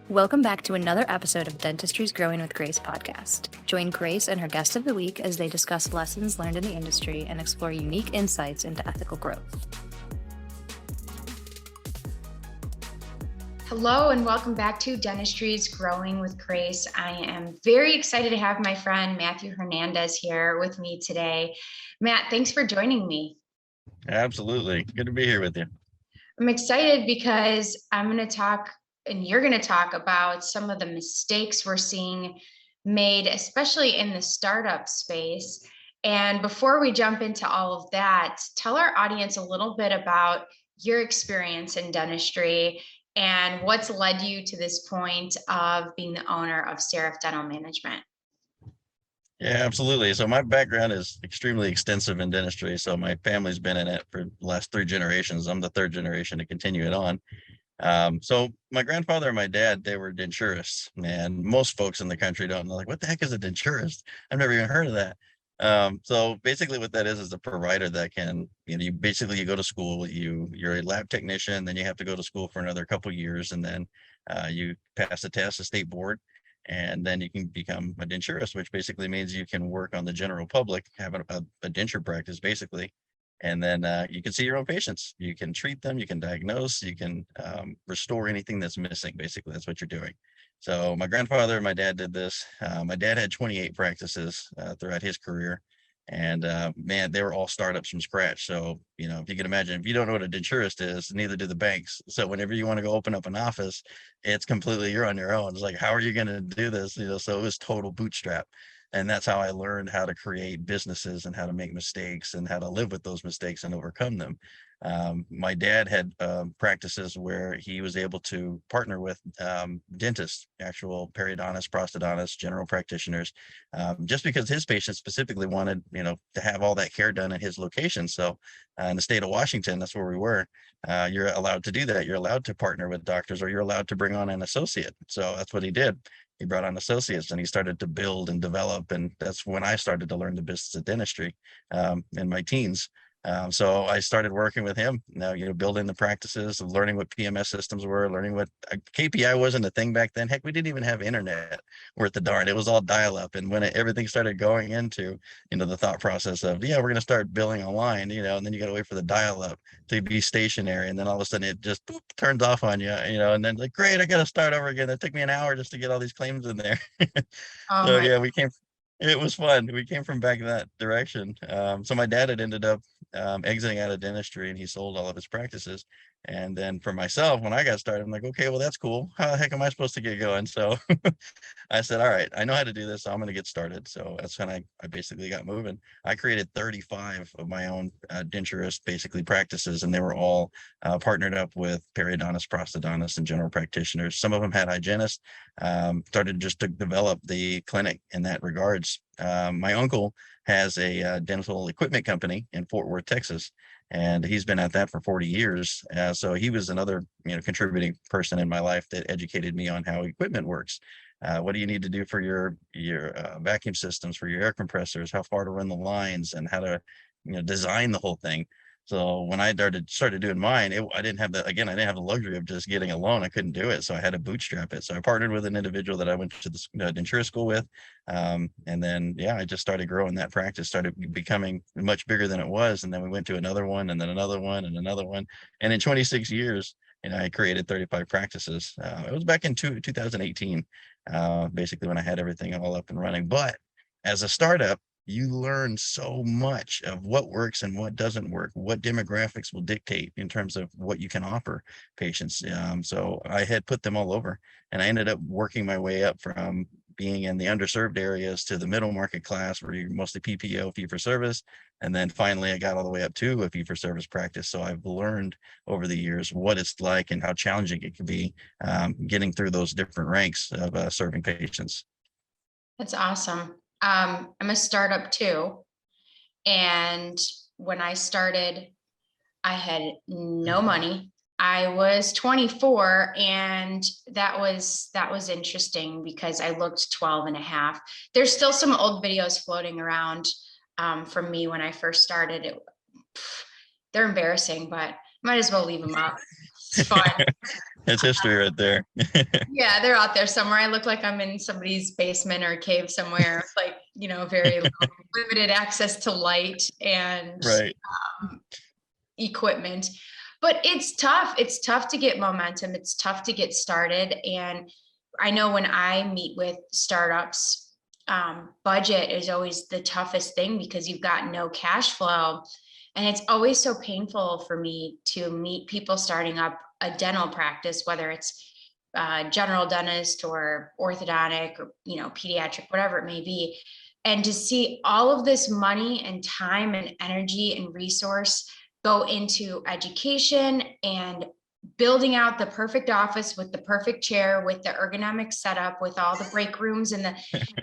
Welcome back to another episode of Dentistry's Growing with Grace podcast. Join Grace and her guest of the week as they discuss lessons learned in the industry and explore unique insights into ethical growth. Hello and welcome back to Dentistry's Growing with Grace. I am very excited to have my friend Matthew Hernandez here with me today. Matt, thanks for joining me. Absolutely. Good to be here with you. I'm excited because I'm going to talk and you're going to talk about some of the mistakes we're seeing made, especially in the startup space. And before we jump into all of that, tell our audience a little bit about your experience in dentistry and what's led you to this point of being the owner of Seraph Dental Management. Yeah, absolutely. So my background is extremely extensive in dentistry. So my family's been in it for the last 3 generations. I'm the 3rd generation to continue it on. So my grandfather and my dad, they were denturists, and most folks in the country don't know, like, what the heck is a denturist? I've never even heard of that. So basically what that is a provider that can, you go to school, you're a lab technician, then you have to go to school for another couple of years, and then you pass the test, the state board, and then you can become a denturist, which basically means you can work on the general public, have a denture practice basically. And then you can see your own patients. You can treat them, you can diagnose, you can restore anything that's missing. Basically, that's what you're doing. So my grandfather and my dad did this. My dad had 28 practices throughout his career. And man, they were all startups from scratch. So, if you can imagine, if you don't know what a denturist is, neither do the banks. So whenever you want to go open up an office, it's completely, you're on your own. It's like, how are you going to do this? So it was total bootstrap. And that's how I learned how to create businesses and how to make mistakes and how to live with those mistakes and overcome them. My dad had practices where he was able to partner with dentists, actual periodontists, prosthodontists, general practitioners, just because his patients specifically wanted, to have all that care done at his location. So in the state of Washington, that's where we were. You're allowed to do that. You're allowed to partner with doctors, or you're allowed to bring on an associate. So that's what he did. He brought on associates and he started to build and develop. And that's when I started to learn the business of dentistry in my teens. So I started working with him now, building the practices, learning what PMS systems were, learning what KPI wasn't a thing back then. Heck, we didn't even have internet worth the darn. It was all dial up. And when everything started going into, the thought process of, we're going to start billing online, and then you got to wait for the dial up to be stationary. And then all of a sudden it just turns off on you, and then like, great, I got to start over again. That took me an hour just to get all these claims in there. So yeah, it was fun. We came from back in that direction. So my dad had ended up exiting out of dentistry, and he sold all of his practices. And then for myself, when I got started, I'm like, okay, well, that's cool. How the heck am I supposed to get going? So I said, all right, I know how to do this, so I'm going to get started. So that's when I basically got moving. I created 35 of my own denturist basically practices, and they were all partnered up with periodontists, prosthodontists, and general practitioners. Some of them had hygienists. Started just to develop the clinic in that regards. My uncle has a dental equipment company in Fort Worth, Texas, and he's been at that for 40 years. So he was another, contributing person in my life that educated me on how equipment works. What do you need to do for your vacuum systems, for your air compressors, how far to run the lines, and how to, design the whole thing. So when I started doing mine, I didn't have I didn't have the luxury of just getting a loan. I couldn't do it. So I had to bootstrap it. So I partnered with an individual that I went to the denture school with. And then, I just started growing that practice, started becoming much bigger than it was. And then we went to another one, and then another one, and another one. And in 26 years, I created 35 practices. It was back in 2018, basically when I had everything all up and running. But as a startup, you learn so much of what works and what doesn't work, what demographics will dictate in terms of what you can offer patients. So I had put them all over, and I ended up working my way up from being in the underserved areas to the middle market class, where you're mostly PPO, fee for service. And then finally I got all the way up to a fee for service practice. So I've learned over the years what it's like and how challenging it can be getting through those different ranks of serving patients. That's awesome. I'm a startup too. And when I started, I had no money. I was 24, and that was interesting because I looked 12 and a half. There's still some old videos floating around from me when I first started. They're embarrassing, but might as well leave them up. It's fun. It's history right there. Yeah, they're out there somewhere. I look like I'm in somebody's basement or cave somewhere, like, very limited access to light and Right. equipment. But it's tough. It's tough to get momentum. It's tough to get started. And I know when I meet with startups, budget is always the toughest thing because you've got no cash flow. And it's always so painful for me to meet people starting up a dental practice, whether it's general dentist or orthodontic or pediatric, whatever it may be, and to see all of this money and time and energy and resource go into education and building out the perfect office with the perfect chair, with the ergonomic setup, with all the break rooms and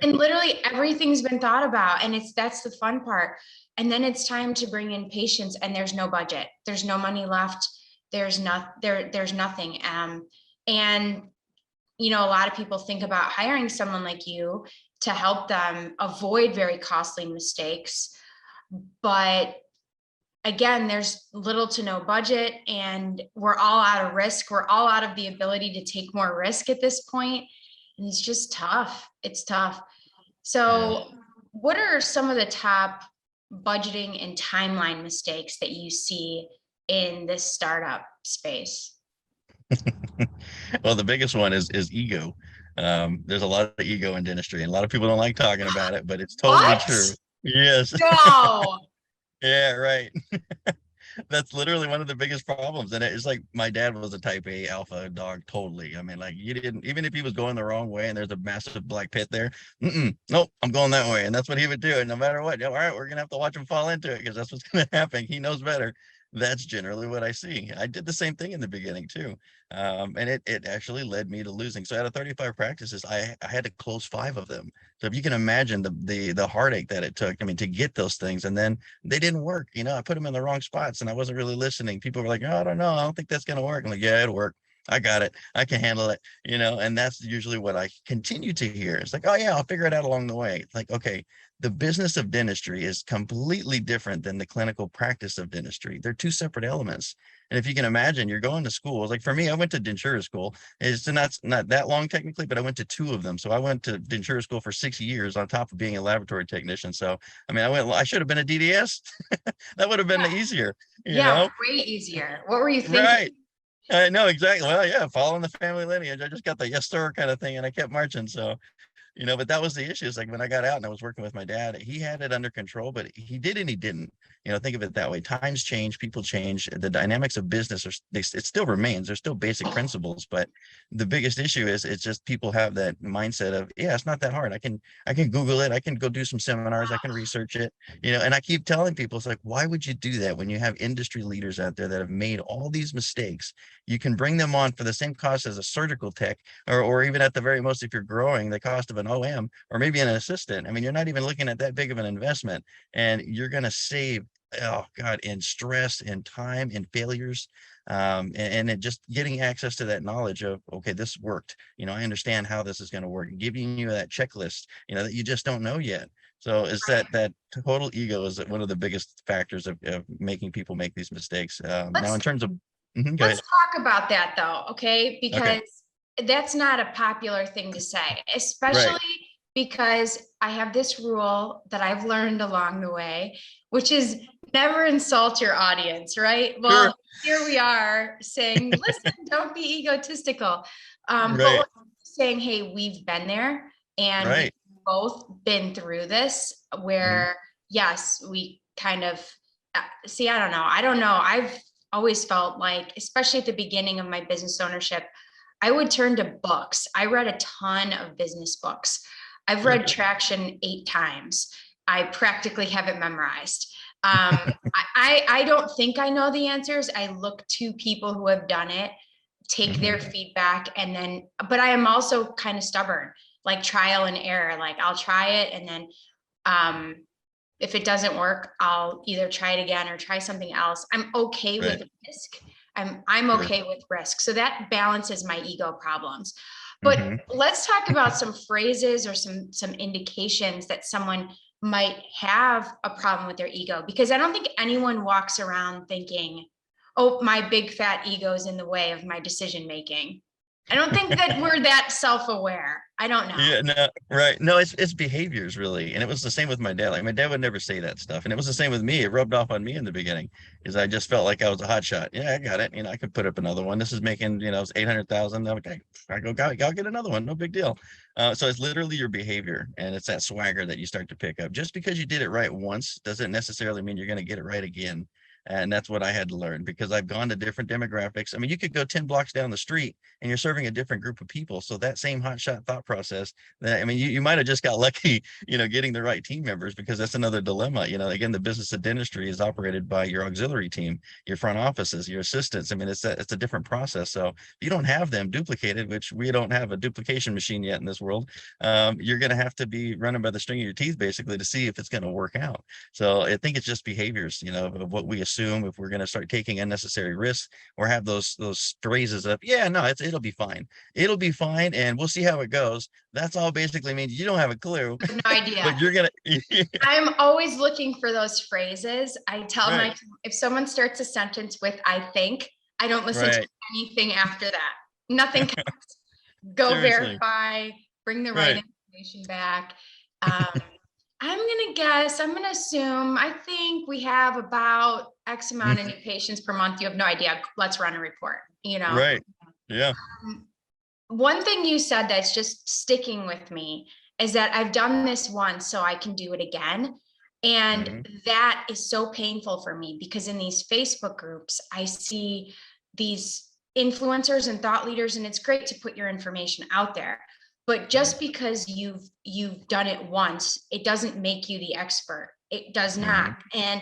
literally everything's been thought about. And that's the fun part. And then it's time to bring in patients and there's no budget. There's no money left. There's nothing. And a lot of people think about hiring someone like you to help them avoid very costly mistakes. But again, there's little to no budget and we're all out of risk. We're all out of the ability to take more risk at this point. And it's just tough. It's tough. So what are some of the top budgeting and timeline mistakes that you see in this startup space? Well, the biggest one is ego. There's a lot of ego in dentistry and a lot of people don't like talking about it, but it's totally true. Yes. No. Yeah, right. That's literally one of the biggest problems. And it's like my dad was a type A alpha dog, totally. I mean, like you didn't, even if he was going the wrong way and there's a massive black pit there, nope, I'm going that way. And that's what he would do. And no matter what, all right, we're going to have to watch him fall into it because that's what's going to happen. He knows better. That's generally what I see. I did the same thing in the beginning too. And it actually led me to losing. So out of 35 practices, I had to close 5 of them. So if you can imagine the heartache that it took, I mean, to get those things, and then they didn't work. I put them in the wrong spots and I wasn't really listening. People were like, oh, I don't know. I don't think that's going to work. I'm like, yeah, it'll work. I got it. I can handle it, and that's usually what I continue to hear. It's like, oh yeah, I'll figure it out along the way. It's like, okay, the business of dentistry is completely different than the clinical practice of dentistry. They're 2 separate elements. And if you can imagine, you're going to schools. Like for me, I went to denture school. It's not that long technically, but I went to 2 of them. So I went to denture school for 6 years on top of being a laboratory technician. So, I mean, I should have been a DDS. That would have been easier. Way easier. What were you thinking? Right. I know exactly. Well, yeah, following the family lineage. I just got the yes sir kind of thing and I kept marching. So, but that was the issue. It's like when I got out and I was working with my dad, he had it under control, but he did and he didn't. Think of it that way. Times change, people change. The dynamics of business it still remains. There's still basic principles, but the biggest issue is it's just people have that mindset of, yeah, it's not that hard. I can Google it. I can go do some seminars. I can research it. And I keep telling people, it's like, why would you do that when you have industry leaders out there that have made all these mistakes? You can bring them on for the same cost as a surgical tech, or even at the very most, if you're growing, the cost of an OM or maybe an assistant. I mean, you're not even looking at that big of an investment, and you're going to save, oh God, in stress and time and failures. And it just getting access to that knowledge of, okay, this worked. I understand how this is going to work, and giving you that checklist, that you just don't know yet. So is that total ego is one of the biggest factors of making people make these mistakes. Now, in terms of, let's talk about that though, okay? Because that's not a popular thing to say, especially because I have this rule that I've learned along the way, which is never insult your audience, right? Well, here we are saying, listen, don't be egotistical. But we're saying, hey, we've been there and we've both been through this where, yes, we kind of see, I don't know. I've always felt like, especially at the beginning of my business ownership, I would turn to books. I read a ton of business books. I've read Traction 8 times. I practically have it memorized. I don't think I know the answers. I look to people who have done it, take their feedback, and then, but I am also kind of stubborn, like trial and error. Like I'll try it, and then if it doesn't work, I'll either try it again or try something else. I'm okay with risk. I'm okay with risk. So that balances my ego problems. But let's talk about some phrases or some indications that someone might have a problem with their ego, because I don't think anyone walks around thinking, oh, my big fat ego is in the way of my decision making. I don't think that we're that self-aware. I don't know. Yeah, no, right. No, it's behaviors really. And it was the same with my dad. Like my dad would never say that stuff. And it was the same with me. It rubbed off on me in the beginning because I just felt like I was a hot shot. Yeah, I got it. I could put up another one. This is making, it's 800,000. Okay, I go, I'll get another one. No big deal. So it's literally your behavior and it's that swagger that you start to pick up. Just because you did it right once doesn't necessarily mean you're going to get it right again. And that's what I had to learn because I've gone to different demographics. I mean, you could go 10 blocks down the street and you're serving a different group of people. So that same hotshot thought process, you might have just got lucky, getting the right team members, because that's another dilemma. Again, the business of dentistry is operated by your auxiliary team, your front offices, your assistants. I mean, it's a different process. So if you don't have them duplicated, which we don't have a duplication machine yet in this world, you're going to have to be running by the string of your teeth basically to see if it's going to work out. So I think it's just behaviors, of what we assume if we're going to start taking unnecessary risks or have those phrases of, yeah, no, it'll be fine. It'll be fine. And we'll see how it goes. That's all basically means you don't have a clue. I have no idea. But you're going to. I'm always looking for those phrases. I tell Right. my team, if someone starts a sentence with, I think, I don't listen to anything after that. Nothing counts. Go Seriously. verify, bring the right information back. I'm going to assume, I think we have about X amount of new patients per month. You have no idea. Let's run a report, Right. Yeah. One thing you said that's just sticking with me is that I've done this once, so I can do it again. And that is so painful for me because in these Facebook groups, I see these influencers and thought leaders, and it's great to put your information out there. But just because you've done it once, it doesn't make you the expert. It does not. And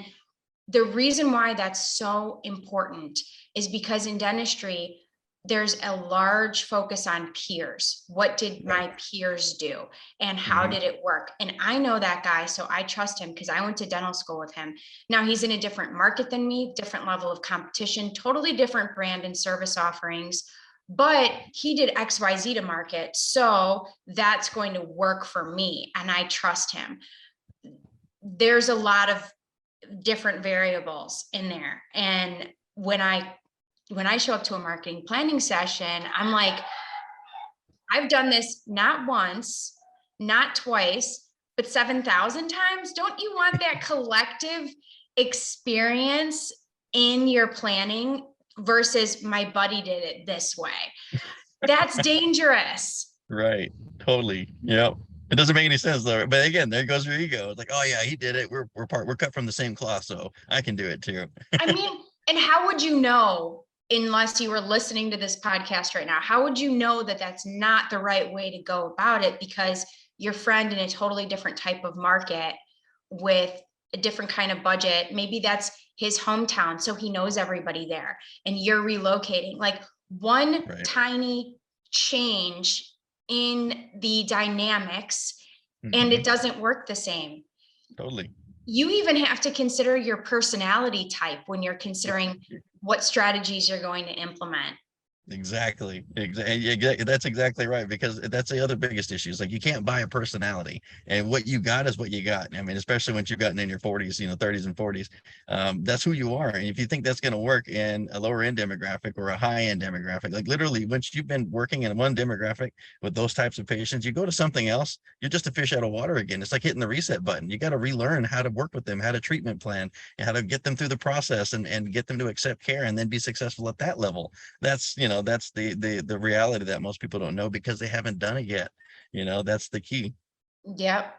the reason why that's so important is because in dentistry, there's a large focus on peers. What did my peers do? And how did it work? And I know that guy, so I trust him because I went to dental school with him. Now he's in a different market than me, different level of competition, totally different brand and service offerings. But he did XYZ to market. So that's going to work for me. And I trust him. There's a lot of different variables in there. And when I show up to a marketing planning session, I'm like, I've done this not once, not twice, but 7,000 times. Don't you want that collective experience in your planning versus my buddy did it this way? That's dangerous. Right. Totally. Yeah. It doesn't make any sense though. But again, there goes your ego. It's like, oh yeah, he did it. We're cut from the same cloth, so I can do it too. I mean, and how would you know unless you were listening to this podcast right now? How would you know that that's not the right way to go about it? Because your friend in a totally different type of market with a different kind of budget, maybe that's his hometown, so he knows everybody there, and you're relocating. Like one tiny change in the dynamics, and it doesn't work the same. Totally. You even have to consider your personality type when you're considering what strategies you're going to implement. Exactly. That's exactly right, because that's the other biggest issue. Is like you can't buy a personality, and what you got is what you got. I mean, especially once you've gotten in your 40s, 30s and 40s, that's who you are. And if you think that's going to work in a lower end demographic or a high end demographic, like literally once you've been working in one demographic with those types of patients, you go to something else, you're just a fish out of water again. It's like hitting the reset button. You got to relearn how to work with them, how to treatment plan, and how to get them through the process and get them to accept care and then be successful at that level. That's the reality that most people don't know because they haven't done it yet. That's the key. Yep.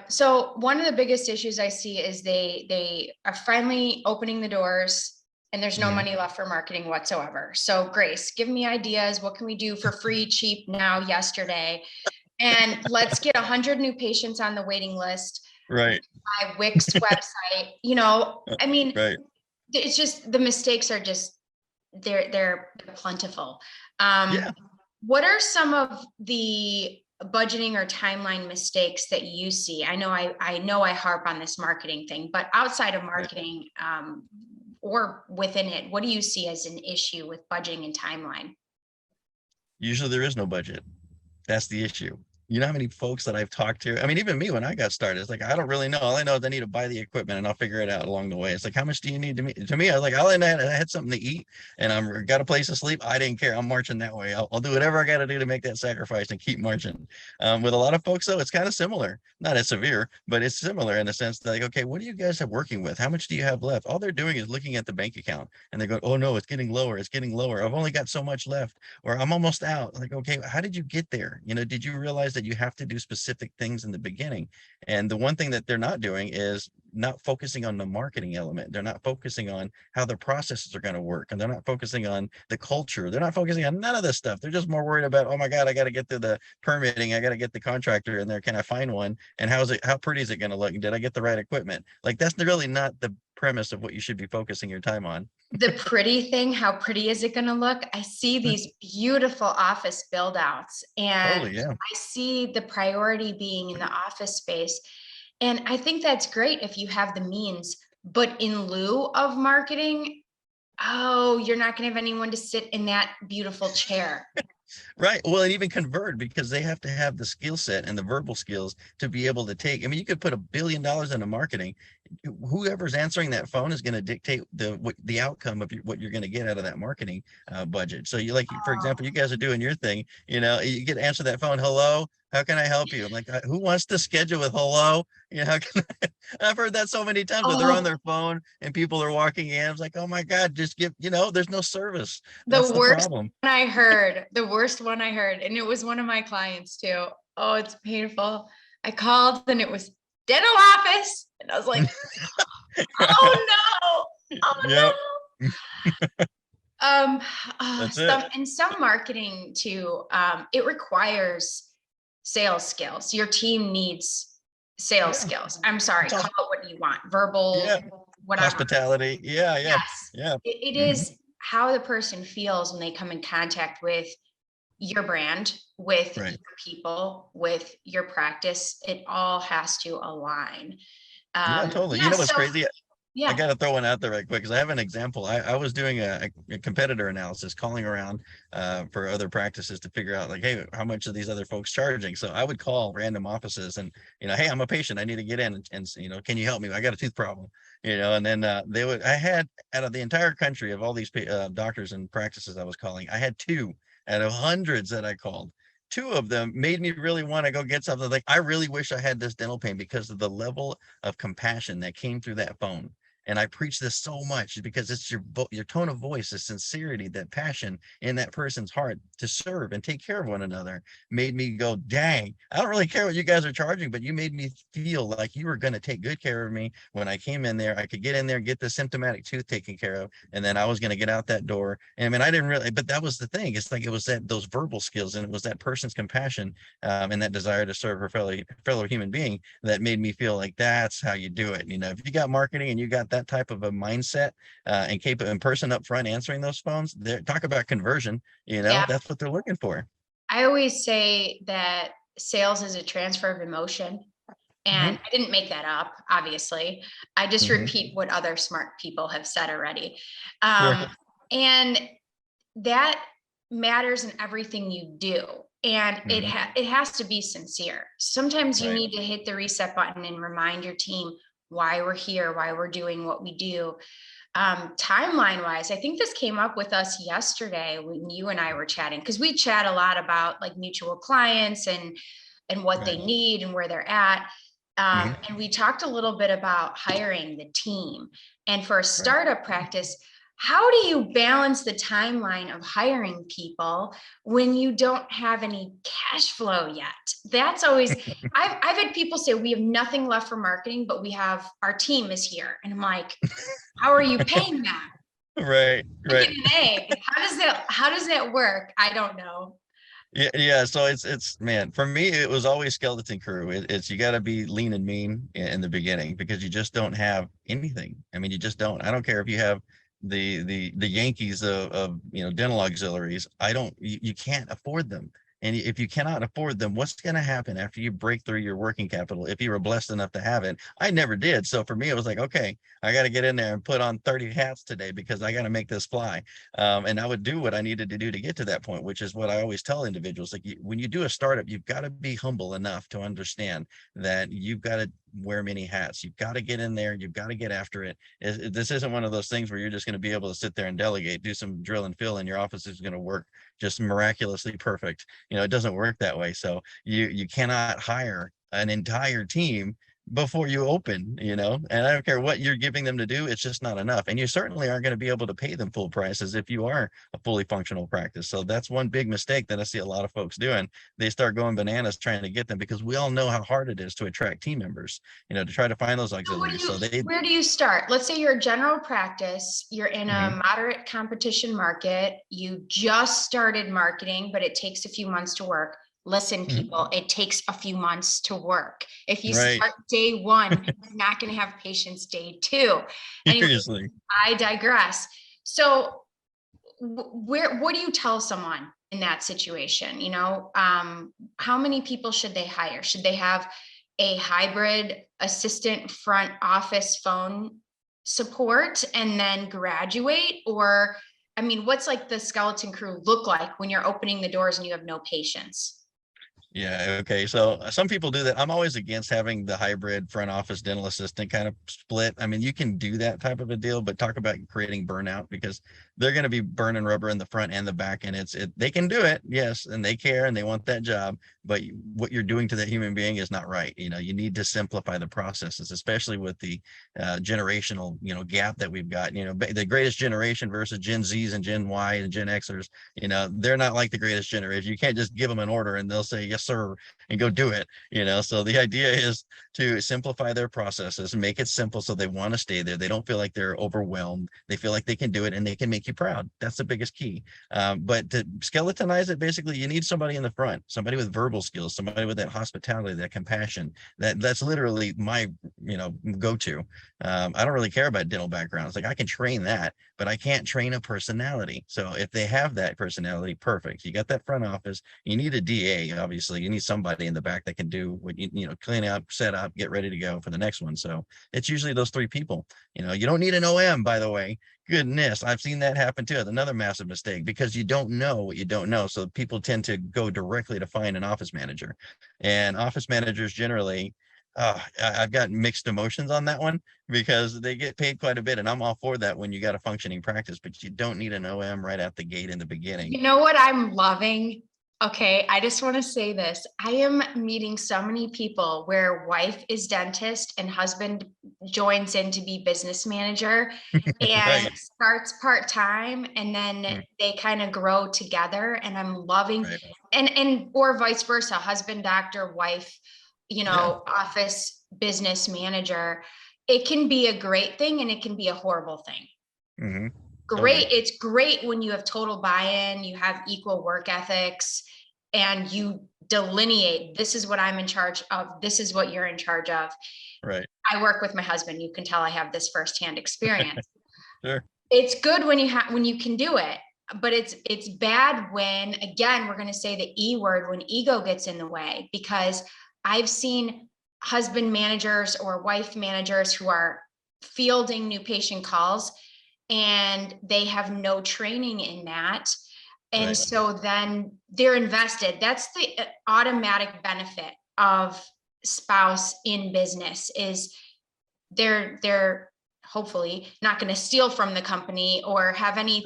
So one of the biggest issues I see is they are finally opening the doors and there's no money left for marketing whatsoever. So Grace, give me ideas. What can we do for free, cheap now, yesterday? And let's get 100 new patients on the waiting list. Right. By Wix website. I mean, it's just the mistakes are just they're plentiful. What are some of the budgeting or timeline mistakes that you see? I know I harp on this marketing thing, but outside of marketing, or within it, what do you see as an issue with budgeting and timeline? Usually there is no budget. That's the issue. You know how many folks that I've talked to? I mean, even me when I got started, it's like, I don't really know. All I know is I need to buy the equipment and I'll figure it out along the way. It's like, how much do you need to me? I was like, all I had something to eat and I'm got a place to sleep. I didn't care. I'm marching that way. I'll do whatever I got to do to make that sacrifice and keep marching. With a lot of folks, though, it's kind of similar, not as severe, but it's similar in the sense that, like, okay, what do you guys have working with? How much do you have left? All they're doing is looking at the bank account and they're going, oh no, it's getting lower. It's getting lower. I've only got so much left, or I'm almost out. Like, okay, how did you get there? Did you realize that you have to do specific things in the beginning? And the one thing that they're not doing is not focusing on the marketing element. They're not focusing on how the processes are going to work. And they're not focusing on the culture. They're not focusing on none of this stuff. They're just more worried about, oh my God, I got to get to the permitting. I got to get the contractor in there. Can I find one? And how pretty is it going to look? Did I get the right equipment? Like, that's really not the premise of what you should be focusing your time on. The pretty thing, how pretty is it going to look? I see these beautiful office build outs, and Totally, yeah. I see the priority being in the office space. And I think that's great if you have the means, but in lieu of marketing, oh, you're not going to have anyone to sit in that beautiful chair. Right. Well, and even convert, because they have to have the skill set and the verbal skills to be able to take. I mean, you could put $1 billion into marketing. Whoever's answering that phone is going to dictate the outcome of what you're going to get out of that marketing budget. So for example, you guys are doing your thing. You get to answer that phone. Hello, how can I help you? I'm like, who wants to schedule with hello? How can I've heard that so many times, where they're on their phone and people are walking in. I was like, oh my God, just there's no service. That's the problem. The worst one I heard, and it was one of my clients too. Oh, it's painful. I called and it was dental office. And I was like, oh no. Oh no. That's it. And some marketing too, it requires sales skills. Your team needs sales skills. I'm sorry, call it what you want, verbal, whatever. Hospitality. Yes. Yeah. It is how the person feels when they come in contact with your brand, with your people, with your practice. It all has to align. Totally. You know what's crazy? I got to throw one out there right quick, because I have an example. I was doing a competitor analysis, calling around for other practices to figure out, like, hey, how much are these other folks charging? So I would call random offices and, hey, I'm a patient. I need to get in and can you help me? I got a tooth problem, and then I had, out of the entire country of all these doctors and practices I was calling, I had 2 out of hundreds that I called. 2 of them made me really want to go get something. Like, I really wish I had this dental pain, because of the level of compassion that came through that phone. And I preach this so much because it's your tone of voice, the sincerity, that passion in that person's heart to serve and take care of one another made me go, dang, I don't really care what you guys are charging, but you made me feel like you were going to take good care of me when I came in there. I could get in there, get the symptomatic tooth taken care of, and then I was going to get out that door. And I mean, I didn't really, but that was the thing. It's like, it was those verbal skills, and it was that person's compassion and that desire to serve her fellow human being that made me feel like that's how you do it. If you got marketing and you got that type of a mindset and capable in person up front answering those phones, talk about conversion. That's what they're looking for. I always say that sales is a transfer of emotion, and I didn't make that up, obviously. I just repeat what other smart people have said already. And that matters in everything you do. And it has to be sincere. Sometimes you need to hit the reset button and remind your team why we're here, why we're doing what we do. Timeline wise, I think this came up with us yesterday when you and I were chatting, because we chat a lot about like mutual clients and what they need and where they're at. And we talked a little bit about hiring the team. And for a startup practice, how do you balance the timeline of hiring people when you don't have any cash flow yet? That's always, I've had people say, we have nothing left for marketing, but our team is here. And I'm like, how are you paying them? Right. An egg. How does that work? I don't know. Yeah. So it's man, for me, it was always skeleton crew. It's you got to be lean and mean in the beginning, because you just don't have anything. I mean, you just don't. I don't care if you have the Yankees of dental auxiliaries. You can't afford them. And if you cannot afford them, what's going to happen after you break through your working capital? If you were blessed enough to have it, I never did. So for me, it was like, okay, I got to get in there and put on 30 hats today because I got to make this fly. And I would do what I needed to do to get to that point, which is what I always tell individuals. Like when you do a startup, you've got to be humble enough to understand that you've got to wear many hats. You've got to get in there. You've got to get after it. This isn't one of those things where you're just going to be able to sit there and delegate, do some drill and fill, and your office is going to work just miraculously perfect. It doesn't work that way. So you cannot hire an entire team before you open, and I don't care what you're giving them to do, it's just not enough. And you certainly aren't going to be able to pay them full prices if you are a fully functional practice. So that's one big mistake that I see a lot of folks doing. They start going bananas trying to get them, because we all know how hard it is to attract team members, to try to find those auxiliaries. Where do you start? Let's say you're a general practice, you're in a moderate competition market, you just started marketing, but it takes a few months to work. Listen, people, it takes a few months to work. If you start day one, you're not going to have patients day two. Anyway, I digress. So what do you tell someone in that situation? How many people should they hire? Should they have a hybrid assistant front office phone support and then graduate? Or, what's like the skeleton crew look like when you're opening the doors and you have no patients? Yeah. Okay. So some people do that. I'm always against having the hybrid front office dental assistant kind of split. You can do that type of a deal, but talk about creating burnout, because they're going to be burning rubber in the front and the back. And they can do it. Yes. And they care and they want that job, but what you're doing to that human being is not right. You need to simplify the processes, especially with the generational, gap that we've got. The greatest generation versus Gen Zs and Gen Y and Gen Xers, they're not like the greatest generation. You can't just give them an order and they'll say, yes, sir, and go do it. So the idea is to simplify their processes and make it simple so they want to stay there. They don't feel like they're overwhelmed. They feel like they can do it and they can make you proud. That's the biggest key. But to skeletonize it, basically, you need somebody in the front, somebody with verbal skills, somebody with that hospitality, that compassion. That's literally my, go-to. I don't really care about dental backgrounds. Like I can train that, but I can't train a personality. So if they have that personality, perfect. You got that front office. You need a DA, obviously. You need somebody in the back that can do what clean up, set up, get ready to go for the next one. So it's usually those three people. You don't need an OM, by the way. Goodness, I've seen that happen too. That's another massive mistake, because you don't know what you don't know. So people tend to go directly to find an office manager, and office managers generally, I've got mixed emotions on that one, because they get paid quite a bit, and I'm all for that when you got a functioning practice, but you don't need an OM right out the gate in the beginning. You know what I'm loving? Okay, I just want to say this. I am meeting so many people where wife is dentist and husband joins in to be business manager and starts part-time, and then they kind of grow together, and I'm loving and or vice versa, husband doctor, wife, office business manager. It can be a great thing and it can be a horrible thing. Great. Totally. It's great when you have total buy-in, you have equal work ethics, and you delineate, this is what I'm in charge of, this is what you're in charge of. Right. I work with my husband. You can tell I have this firsthand experience. Sure. It's good when you can do it, but it's bad when, again, we're going to say the E word, when ego gets in the way, because I've seen husband managers or wife managers who are fielding new patient calls, and they have no training in that. And so then they're invested. That's the automatic benefit of spouse in business, is they're hopefully not going to steal from the company or have any,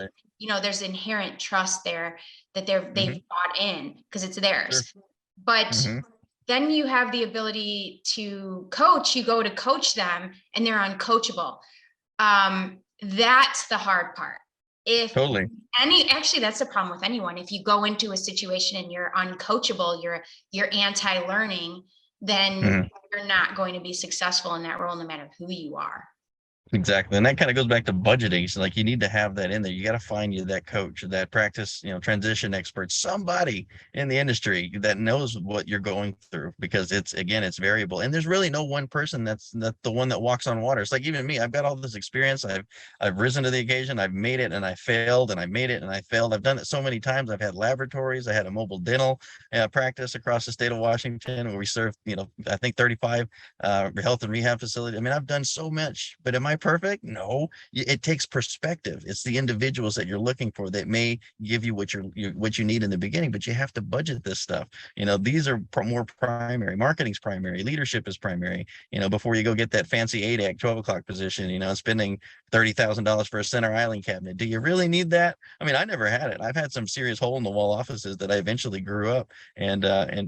there's inherent trust there that they've bought in because it's theirs. Sure. But then you have the ability to coach, you go to coach them and they're uncoachable. That's the hard part. Totally. Actually, that's the problem with anyone. If you go into a situation and you're uncoachable, you're anti-learning, then you're not going to be successful in that role, no matter who you are. Exactly. And that kind of goes back to budgeting. So like you need to have that in there. You got to find you that coach, that practice, transition expert, somebody in the industry that knows what you're going through because it's variable. And there's really no one person that's the one that walks on water. It's like even me, I've got all this experience. I've risen to the occasion. I've made it and I failed and I made it and I failed. I've done it so many times. I've had laboratories. I had a mobile dental practice across the state of Washington where we served, I think 35 health and rehab facility. I mean, I've done so much, but am I perfect? No. It takes perspective. It's the individuals that you're looking for that may give you what you need in the beginning, but you have to budget this stuff. These are more primary. Marketing's primary. Leadership is primary. Before you go get that fancy 8 12 o'clock position, spending $30,000 for a center island cabinet. Do you really need that? I mean, I never had it. I've had some serious hole in the wall offices that I eventually grew up and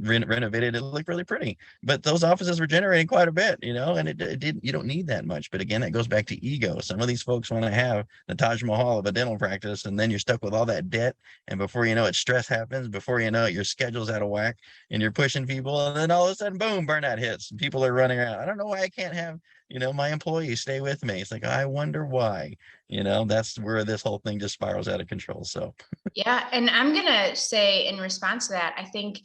renovated. It looked really pretty, but those offices were generating quite a bit, and it didn't, you don't need that much. But again, it goes back to ego. Some of these folks want to have the Taj Mahal of a dental practice, and then you're stuck with all that debt. And before you know it, stress happens. Before you know it, your schedule's out of whack and you're pushing people. And then all of a sudden, boom, burnout hits. And people are running around. I don't know why I can't have, my employees stay with me. It's like, I wonder why, that's where this whole thing just spirals out of control. So, yeah. And I'm going to say in response to that, I think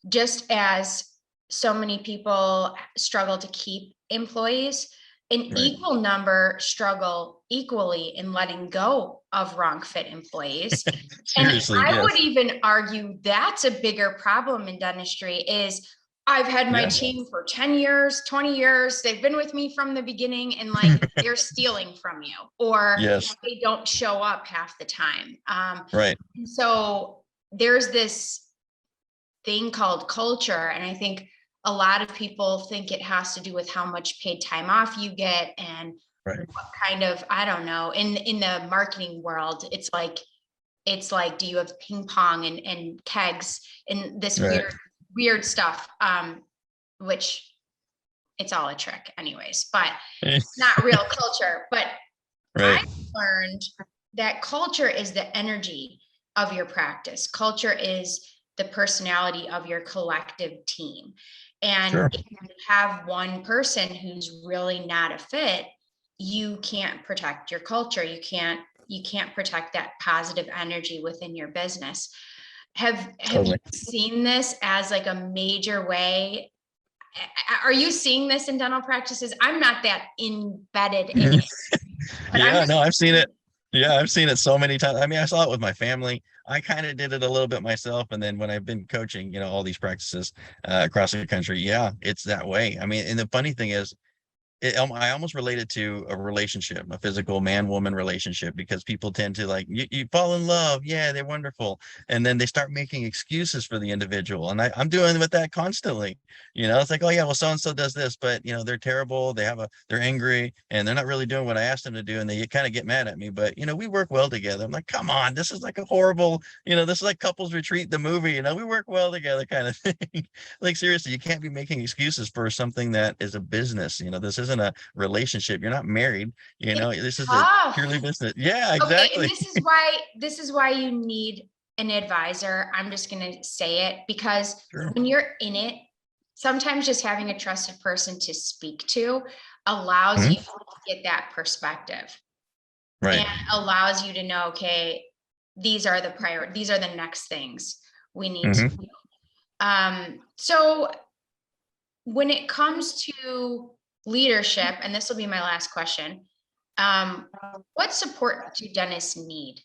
just as so many people struggle to keep employees, an equal number struggle equally in letting go of wrong fit employees. seriously, and I yes. would even argue that's a bigger problem in dentistry is I've had my team for 10 years, 20 years. They've been with me from the beginning and like they're stealing from you or they don't show up half the time. So there's this thing called culture. And I think a lot of people think it has to do with how much paid time off you get and what kind of, I don't know, in the marketing world, it's like, do you have ping pong and kegs and this weird stuff, which it's all a trick anyways, but it's not real culture. But I learned that culture is the energy of your practice. Culture is the personality of your collective team. And if you have one person who's really not a fit, you can't protect your culture. You can't protect that positive energy within your business. Have you seen this as like a major way? Are you seeing this in dental practices? I'm not that embedded in it. I've seen it. Yeah, I've seen it so many times. I mean, I saw it with my family. I kind of did it a little bit myself. And then when I've been coaching, all these practices across the country, it's that way. I mean, and the funny thing is, I almost relate it to a relationship, a physical man-woman relationship, because people tend to like, you fall in love. Yeah, they're wonderful. And then they start making excuses for the individual. And I'm doing with that constantly. It's like, oh yeah, well, so-and-so does this, but they're terrible. They're angry and they're not really doing what I asked them to do. And they kind of get mad at me, but we work well together. I'm like, come on, this is like a horrible, this is like Couples Retreat, the movie, we work well together kind of thing. Like seriously, you can't be making excuses for something that is a business. This isn't a relationship. You're not married. This is a purely business. Yeah, exactly. Okay, and this is why you need an advisor. I'm just going to say it because when you're in it, sometimes just having a trusted person to speak to allows you to get that perspective. And allows you to know, okay, these are the next things we need to do. So when it comes to leadership, and this will be my last question, what support do dentists need?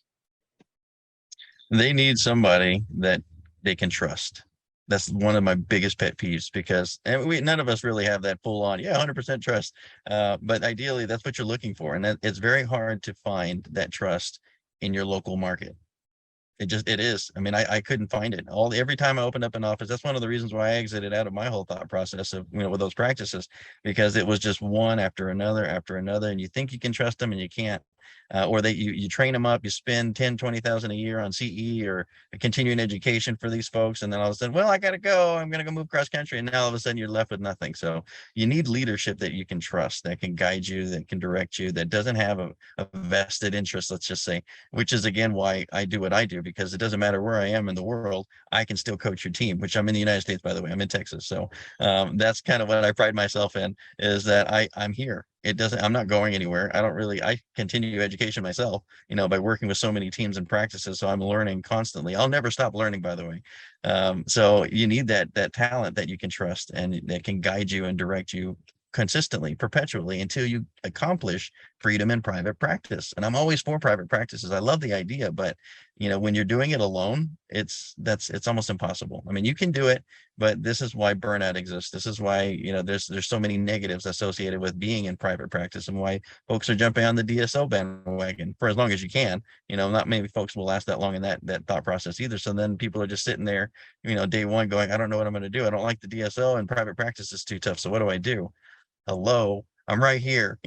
They need somebody that they can trust. That's one of my biggest pet peeves because none of us really have that full on, 100% trust. But ideally, that's what you're looking for. And it's very hard to find that trust in your local market. It is. I mean, I couldn't find it every time I opened up an office. That's one of the reasons why I exited out of my whole thought process of, with those practices, because it was just one after another, and you think you can trust them and you can't. Or you train them up, you spend 10, 20,000 a year on CE or a continuing education for these folks. And then all of a sudden, well, I got to go, I'm going to go move cross country. And now all of a sudden you're left with nothing. So you need leadership that you can trust, that can guide you, that can direct you, that doesn't have a vested interest, let's just say, which is again, why I do what I do, because it doesn't matter where I am in the world, I can still coach your team, which I'm in the United States, by the way, I'm in Texas. So that's kind of what I pride myself in, is that I'm here. it doesn't, I'm not going anywhere. I continue education myself, by working with so many teams and practices. So I'm learning constantly. I'll never stop learning, by the way. So you need that talent that you can trust and that can guide you and direct you consistently, perpetually, until you accomplish freedom in private practice. And I'm always for private practices. I love the idea, but when you're doing it alone, it's almost impossible. I mean, you can do it, but this is why burnout exists. This is why, there's so many negatives associated with being in private practice, and why folks are jumping on the DSO bandwagon for as long as you can. Not many folks will last that long in that thought process either. So then people are just sitting there, day one going, I don't know what I'm going to do. I don't like the DSO, and private practice is too tough. So what do I do? Hello, I'm right here.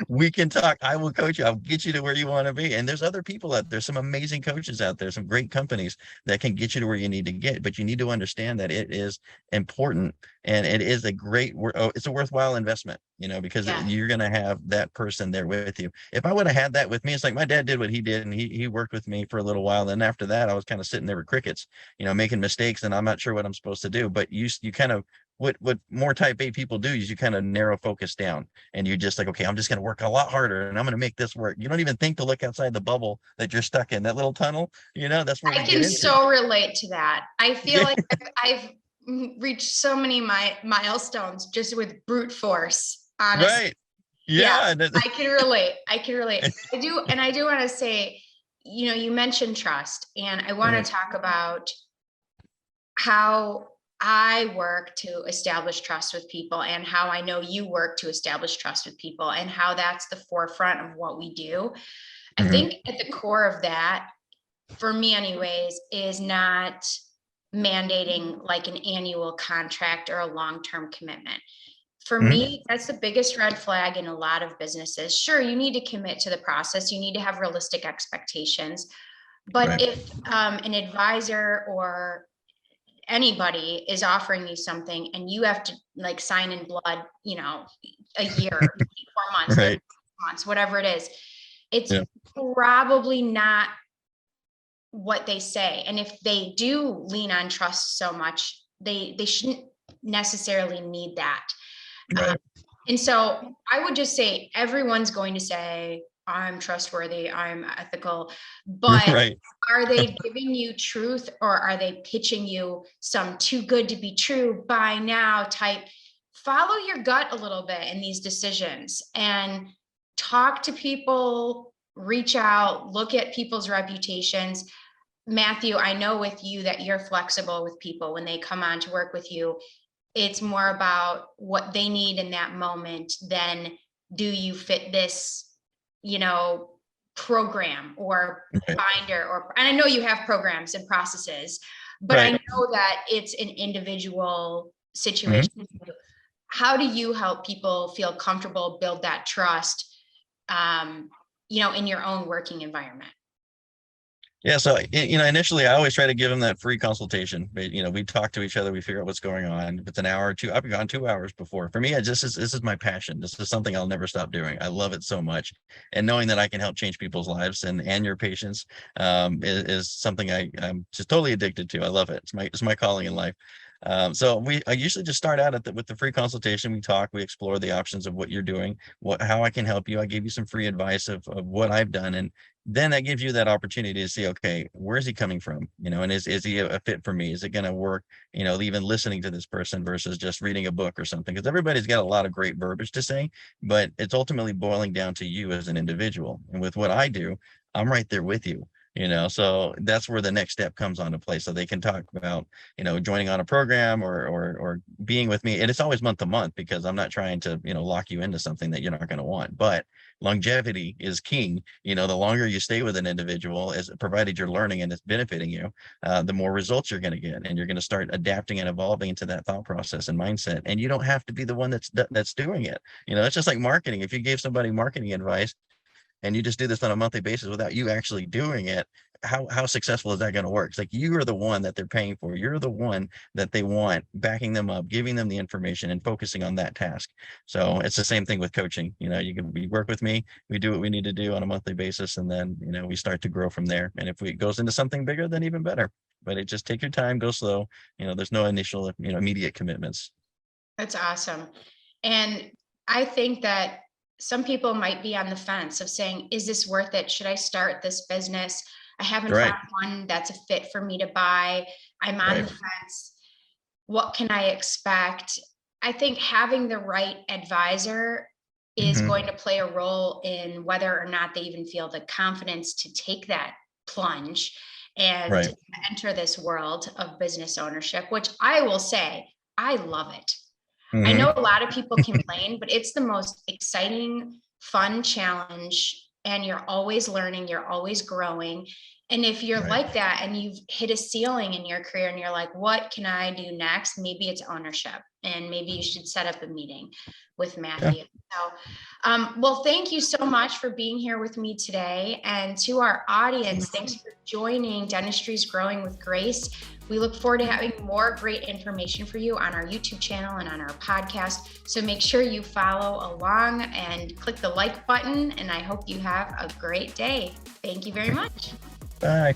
We can talk. I will coach you. I'll get you to where you want to be. And there's other people out there, some amazing coaches out there, some great companies that can get you to where you need to get. But you need to understand that it is important, and it is it's a worthwhile investment, because you're going to have that person there with you. If I would have had that with me, it's like my dad did what he did, and he worked with me for a little while. Then after that, I was kind of sitting there with crickets, making mistakes, and I'm not sure what I'm supposed to do. But you kind of, what more type A people do is you kind of narrow focus down, and you're just like, okay, I'm just going to work a lot harder, and I'm going to make this work. You don't even think to look outside the bubble that you're stuck in, that little tunnel. That's where I can so relate to that. I feel like I've reached so many milestones just with brute force, honestly. Right. Yeah. I can relate. I do. And I do want to say, you mentioned trust, and I want to talk about how I work to establish trust with people, and how I know you work to establish trust with people, and how that's the forefront of what we do. I think at the core of that, for me anyways, is not mandating like an annual contract or a long-term commitment. For me, that's the biggest red flag in a lot of businesses. Sure, you need to commit to the process. You need to have realistic expectations. But if an advisor or anybody is offering you something and you have to like sign in blood, a year, 4 months, 3 months, whatever it is, it's probably not what they say. And if they do lean on trust so much, they shouldn't necessarily need that. And so I would just say everyone's going to say, I'm trustworthy, I'm ethical, but are they giving you truth, or are they pitching you some too good to be true, buy now type? Follow your gut a little bit in these decisions and talk to people, reach out, look at people's reputations. Matthew, I know with you that you're flexible with people when they come on to work with you. It's more about what they need in that moment than do you fit this, program or binder, and I know you have programs and processes, but I know that it's an individual situation. How do you help people feel comfortable, build that trust, in your own working environment? Yeah. So, initially I always try to give them that free consultation. We talk to each other, we figure out what's going on. If it's an hour or two, I've gone 2 hours before. For me, this is my passion. This is something I'll never stop doing. I love it so much. And knowing that I can help change people's lives and your patients is something I'm just totally addicted to. I love it. It's my calling in life. So I usually just start out with the free consultation. We talk, we explore the options of what you're doing, how I can help you. I give you some free advice of what I've done. And then that gives you that opportunity to see, okay, where's he coming from? And is he a fit for me? Is it going to work? Even listening to this person versus just reading a book or something, because everybody's got a lot of great verbiage to say, but it's ultimately boiling down to you as an individual. And with what I do, I'm right there with you. So that's where the next step comes onto play. So they can talk about, joining on a program or being with me. And it's always month to month, because I'm not trying to, lock you into something that you're not going to want. But longevity is king. The longer you stay with an individual, as provided you're learning and it's benefiting you, the more results you're going to get. And you're going to start adapting and evolving into that thought process and mindset. And you don't have to be the one that's doing it. It's just like marketing. If you gave somebody marketing advice, and you just do this on a monthly basis without you actually doing it, how successful is that going to work? It's like you are the one that they're paying for. You're the one that they want, backing them up, giving them the information and focusing on that task. So it's the same thing with coaching. We work with me, we do what we need to do on a monthly basis, and then, we start to grow from there. And if it goes into something bigger, then even better. But it just take your time, go slow. There's no initial, immediate commitments. That's awesome. And I think that some people might be on the fence of saying, is this worth it? Should I start this business? I haven't Right. found one that's a fit for me to buy. I'm on Right. the fence. What can I expect? I think having the right advisor is Mhm. going to play a role in whether or not they even feel the confidence to take that plunge and Right. enter this world of business ownership, which I will say, I love it. I Mhm. know a lot of people complain, but it's the most exciting, fun challenge. And you're always learning, you're always growing. And if you're Right. like that and you've hit a ceiling in your career and you're like, what can I do next? Maybe it's ownership, and maybe you should set up a meeting with Yeah. Matthew. So, well, thank you so much for being here with me today. And to our audience, thanks for joining Dentistry's Growing with Grace. We look forward to having more great information for you on our YouTube channel and on our podcast. So make sure you follow along and click the like button. And I hope you have a great day. Thank you very much. Bye.